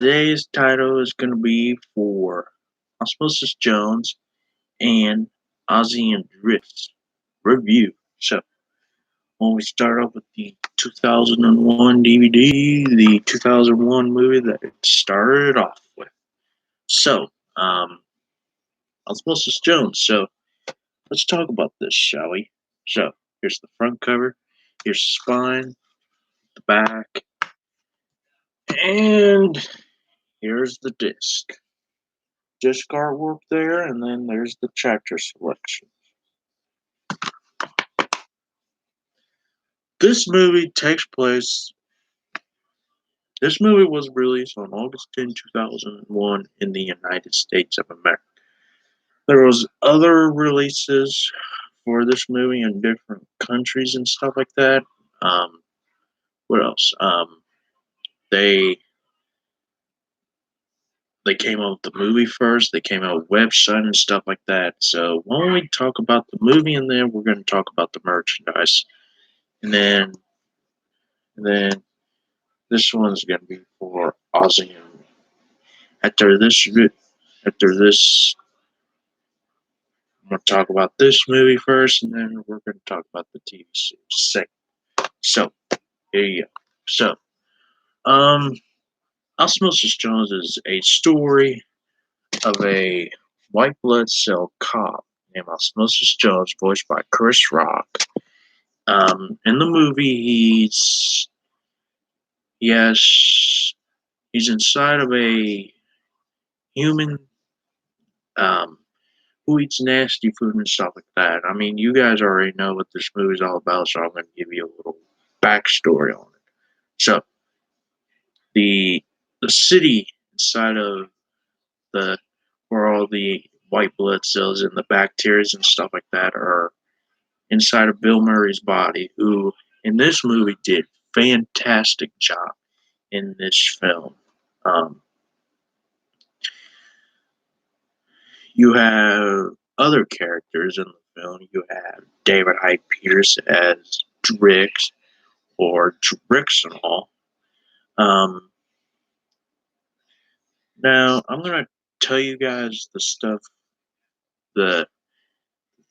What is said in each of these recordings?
Today's title is going to be for Osmosis Jones and Ozzy and Drix review. So, when we start off with the 2001 DVD, the 2001 movie that it started off with. So, um, Osmosis Jones. So, let's talk about this, shall we? So, here's the front cover, here's the spine, the back, and here's the disc. Disc artwork there, and then there's the chapter selection. This movie takes place. This movie was released on August 10, 2001 in the United States of America. There was other releases for this movie in different countries and stuff like that. Um, what else? They they came out with the movie first. They came out with website and stuff like that. So why don't we talk about the movie and then we're going to talk about the merchandise, and then this one's going to be for Ozzy and me. After this, after this, I'm going to talk about this movie first, and then we're going to talk about the TV series second. So, here you go. So, um, Osmosis Jones is a story of a white blood cell cop named Osmosis Jones, voiced by Chris Rock. In the movie, he has he's inside of a human um, who eats nasty food and stuff like that. I mean, you guys already know what this movie's all about, so I'm going to give you a little backstory on it. So, the the city inside of the where all the white blood cells and the bacteria and stuff like that are inside of Bill Murray's body, who in this movie did fantastic job in this film. Um, you have other characters in the film. You have David Hyde Pierce as Drix or Drixenhall. Um, Now I'm gonna tell you guys the stuff. The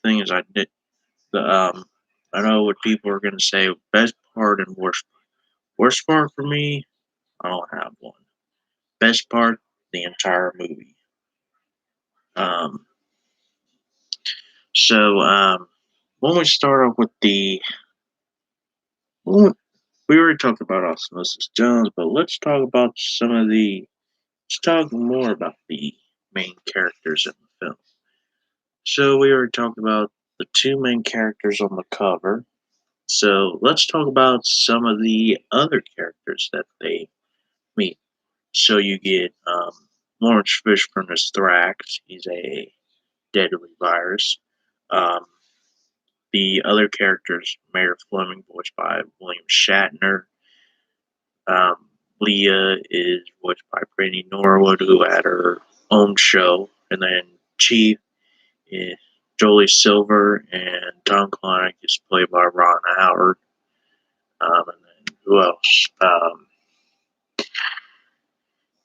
thing is, I did the I know what people are gonna say. Best part and worst. Worst part for me, I don't have one. Best part, the entire movie. Um, so when we start off with well, we already talked about Osmosis Jones, but let's talk about some of the. Let's talk more about the main characters in the film. So we already talked about the two main characters on the cover. So let's talk about some of the other characters that they meet. So you get Lawrence Fishburne as Thrax. He's a deadly virus. Um, the other characters, Mayor Fleming, voiced by William Shatner. Um, Leah is voiced by Brittany Norwood, who had her own show. And then Chief is Jolie Silver, and Tom Klonick is played by Ron Howard. And then who else?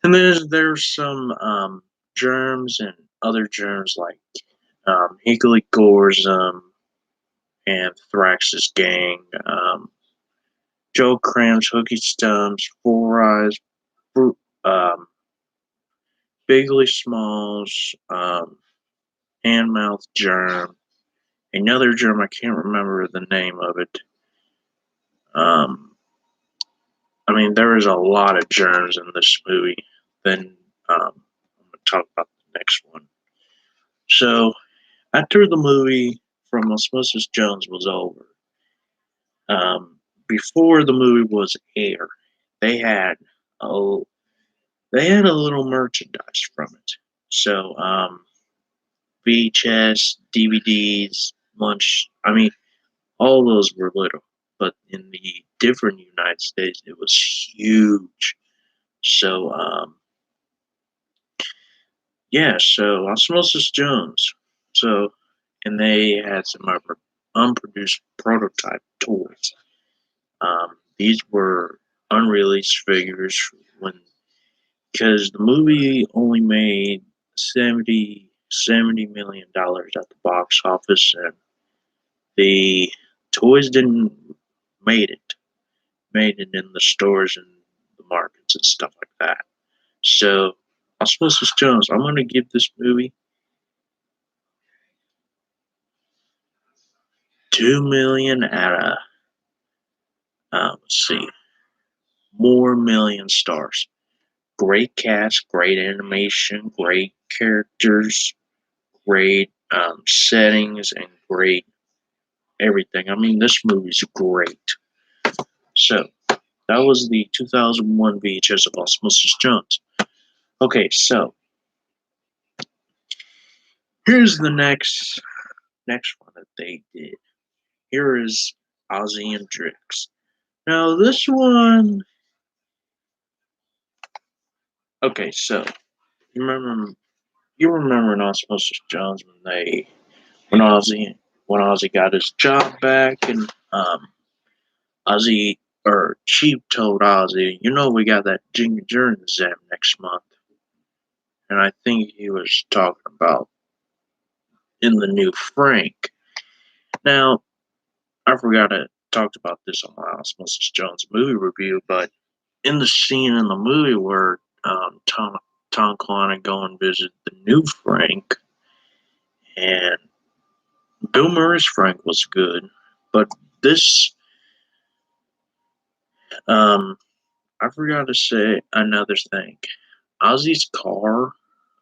And there's some germs and other germs like Hegeligorism and Thrax's gang, Joe Cram's Hooky Stumps, Four Eyes, um, Bigly Smalls, Hand Mouth Germ, another germ I can't remember the name of it. Um, I mean, there is a lot of germs in this movie. Then I'm going to talk about the next one. So after the movie from Osmosis Jones was over, before the movie was aired, they had a they had a little merchandise from it. So VHS, DVDs, lunch. I mean, all those were little, but in the different United States, it was huge. So yeah, so Osmosis Jones. So and they had some unproduced prototype toys. These were unreleased figures when because the movie only made $70 million at the box office, and the toys didn't made it in the stores and the markets and stuff like that. So, Osmosis Jones, I'm gonna give this movie 2 million out of let's see, more million stars. Great cast, great animation, great characters, great settings, and great everything. I mean, this movie's great. So, that was the 2001 VHS of Osmosis Jones. Okay, so here's the next one that they did. Here is Ozzy and Drix. Now this one, okay, so you remember in Osmosis Jones when Ozzy got his job back, and Ozzy or Chief told Ozzy, we got that Ginger exam next month, and I think he was talking about in the new Frank. Now I forgot to talk about this on my Osmosis Jones movie review, but in the scene in the movie where Tom Clowney go and visit the new Frank, and Bill Murray's Frank was good, but this, um, I forgot to say another thing. Ozzy's car,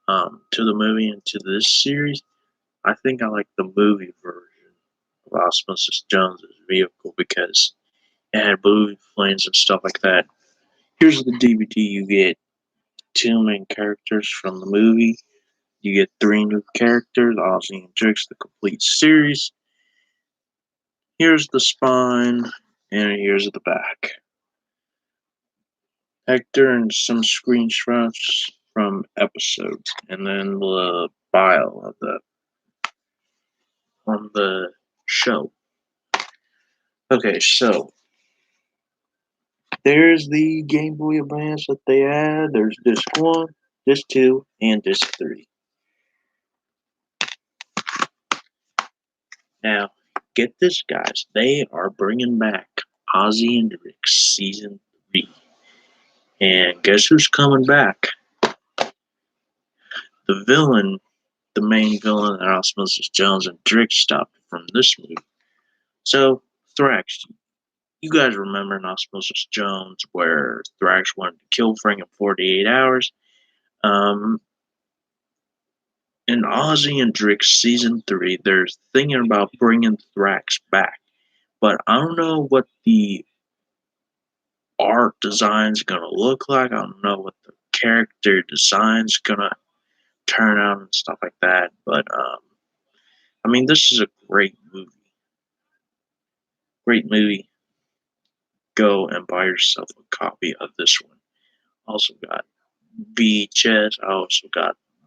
to the movie and to this series, I think I like the movie version of Osmosis Jones' vehicle because it had blue flames and stuff like that. Here's the DVD. You get two main characters from the movie. You get three new characters, Ozzy and Drix, the complete series. Here's the spine, and here's the back. Hector and some screenshots from episodes, and then the bio of the show. Okay, so there's the Game Boy Advance that they had. There's disc 1, disc 2, and disc 3. Now, get this, guys. They are bringing back Ozzy and Drix Season 3. And guess who's coming back? The villain, the main villain that Osmosis Jones and Drix stopped from this movie. So, Thrax. You guys remember in Osmosis Jones where Thrax wanted to kill Frank in 48 hours? Um, in Ozzy and Drix Season 3, they're thinking about bringing Thrax back. But I don't know what the art design's gonna look like. I don't know what the character design's gonna turn out and stuff like that. But I mean, this is a great movie. Great movie. Go and buy yourself a copy of this one. Also got VHS.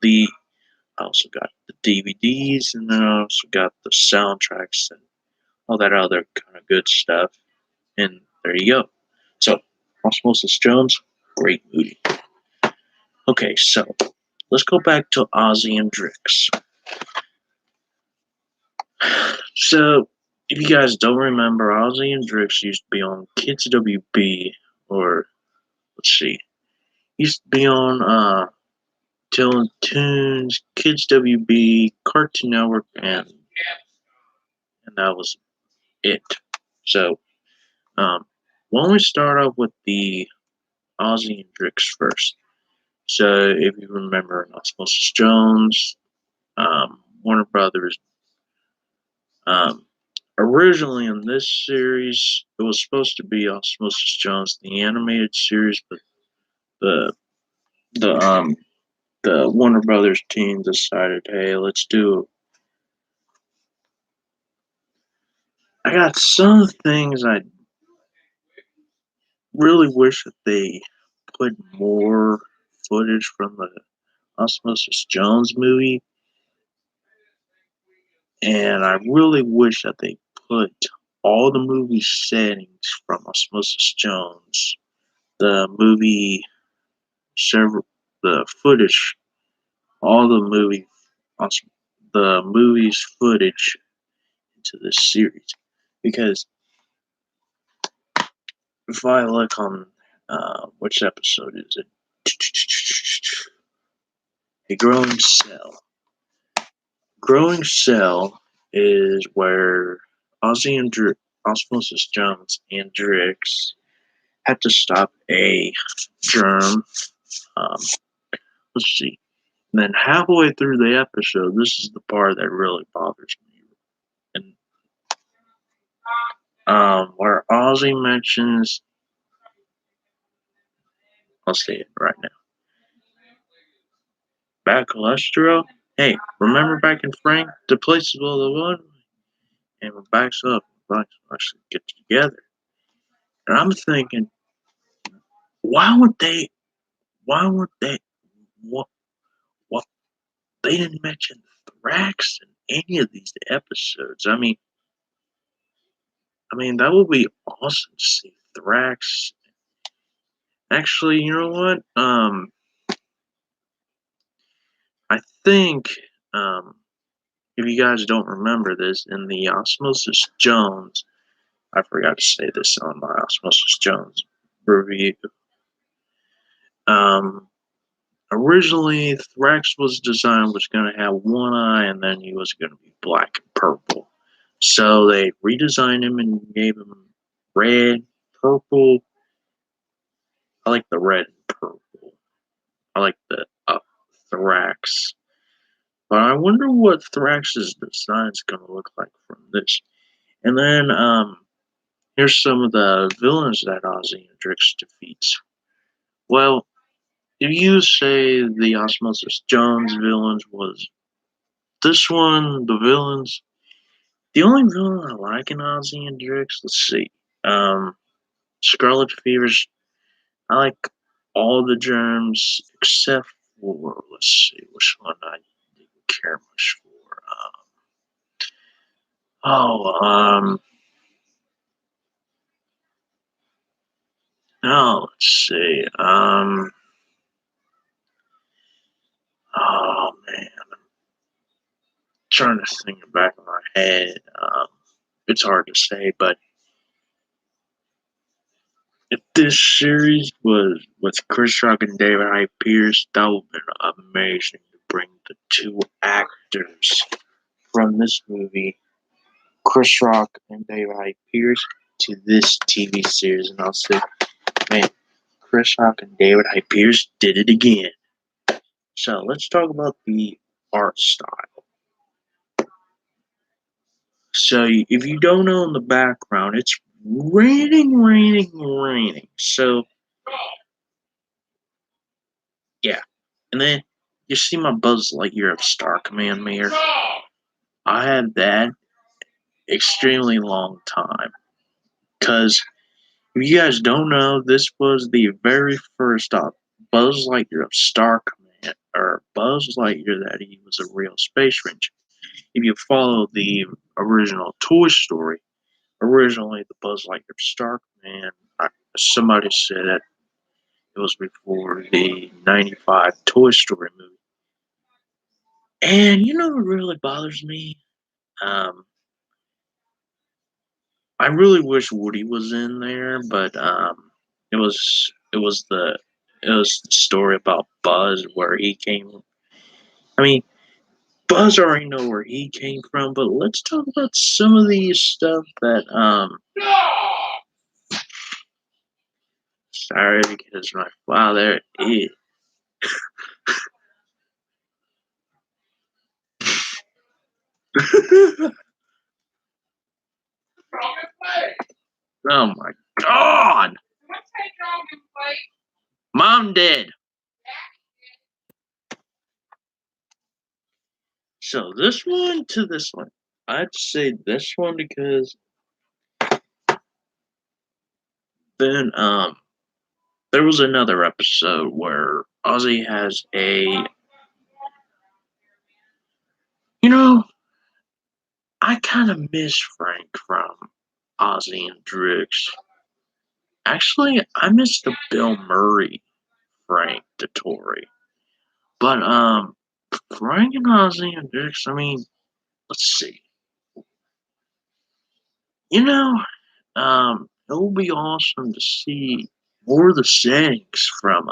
The I also got the DVDs, and then I also got the soundtracks and all that other kind of good stuff. And there you go. So, Osmosis Jones, great movie. Okay, so let's go back to Ozzy and Drix. So, if you guys don't remember, Ozzy and Drix used to be on Kids WB, or let's see, used to be on Telling Tunes, Kids WB, Cartoon Network, and that was it. So, why don't we start off with the Ozzy and Drix first? So, if you remember, Osmosis Jones, Warner Brothers, um, originally in this series, it was supposed to be Osmosis Jones, the animated series, but the the um the Warner Brothers team decided, hey, let's do. I got some things I really wish that they put more footage from the Osmosis Jones movie, and I really wish that they put all the movie settings from Osmosis Jones, the movie the footage, all the the movie's footage into this series. Because if I look on which episode is it? A growing cell. Growing cell is where Ozzy and Osmosis Jones and Drix had to stop a germ. Um, let's see. And then halfway through the episode, this is the part that really bothers me. And where Ozzy mentions, I'll say it right now. Bad cholesterol? Hey, remember back in Frank? The place is all the one. And when backs up, backs actually get together. And I'm thinking, why would they, what, what, they didn't mention Thrax in any of these episodes. I mean, that would be awesome to see Thrax. Actually, you know what? I think, if you guys don't remember this, in the Osmosis Jones, I forgot to say this on my Osmosis Jones review. Um, Originally, Thrax was going to have one eye, and then he was going to be black and purple. So they redesigned him and gave him red, purple. I like the red and purple. I like the Thrax. But I wonder what Thrax's design is going to look like from this. And then here's some of the villains that Ozzy and Drix defeats. Well, if you say the Osmosis Jones villains was this one, the villains, the only villain I like in Ozzy and Drix, let's see. Scarlet Fever's, I like all the germs except for, let's see, which one I didn't care much for. Oh, now let's see. Oh man, I'm trying to think back in my head. It's hard to say, but if this series was with Chris Rock and David Hyde Pierce, that would have been amazing to bring the two actors from this movie, Chris Rock and David Hyde Pierce, to this TV series. And I'll say, man, Chris Rock and David Hyde Pierce did it again. So let's talk about the art style. So if you don't know in the background, it's raining, raining, raining. So yeah, and then you see my Buzz Lightyear of Star Command mirror. I had that extremely long time because if you guys don't know, this was the very first Buzz Lightyear of Star Command, or Buzz Lightyear that he was a real space ranger. If you follow the original Toy Story, originally the Buzz Lightyear of Star Command, somebody said it was before the '95 Toy Story movie. And you know what really bothers me? Um, I really wish Woody was in there, but it was the story about Buzz where he came. I mean, Buzz already know where he came from, but let's talk about some of the stuff that sorry because my father is. Oh my god! Mom did. So this one to this one. I'd say this one because then there was another episode where Ozzy has you know, I kind of miss Frank from Ozzy and Drix. Actually, I miss the Bill Murray Frank the Tory. But Frank and Ozzy and Drix, I mean, let's see. You know, it will be awesome to see more of the settings from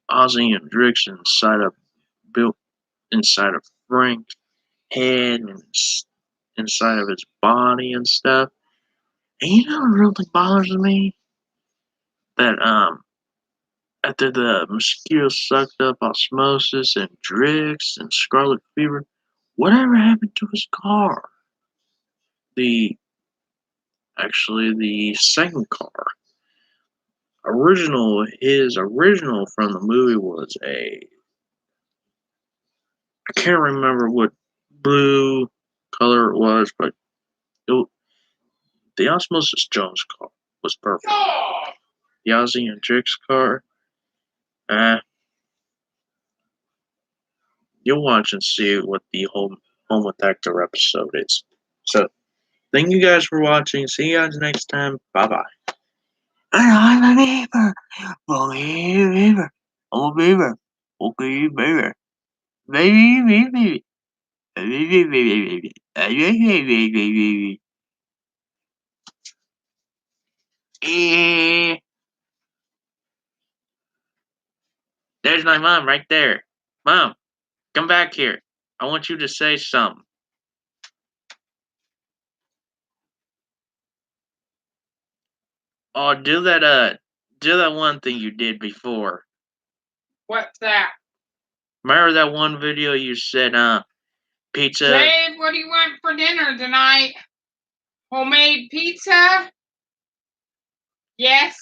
Ozzy and Drix built inside of Frank's head and inside of his body and stuff. And you know what really bothers me? That after the mosquito sucked up Osmosis and Drix and Scarlet Fever, whatever happened to his car? The the second car. His original from the movie was I can't remember what blue color it was, but it, the Osmosis Jones car was purple. The Ozzy and Drix car, uh, you'll watch and see what the Home with Hector episode is. So, thank you guys for watching. See you guys next time. Bye bye. I'm a beaver. I'm a beaver. I'm a beaver. Okay, beaver. Baby, baby, baby. Eh, there's my mom right there. Mom, come back here. I want you to say something. Oh, do that one thing you did before. What's that? Remember that one video you said, pizza? Dave, what do you want for dinner tonight? Homemade pizza? Yes,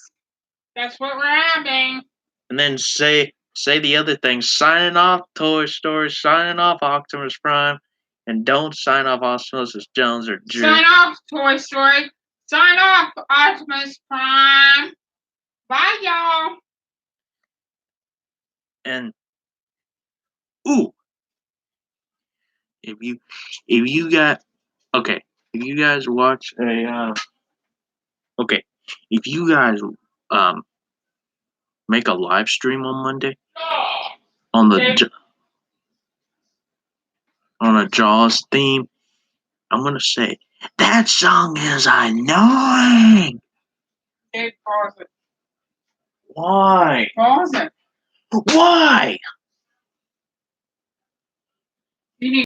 that's what we're having. And then say the other thing. Signing off Toy Story, signing off Optimus Prime, and don't sign off Osmosis Jones or Drew. Sign off Toy Story. Sign off Optimus Prime. Bye, y'all. And ooh, if you got okay, if you guys watch if you guys um make a live stream on Monday on the on a Jaws theme, I'm gonna say that song is annoying. Dave, pause it. Why? Pause it. Why? You need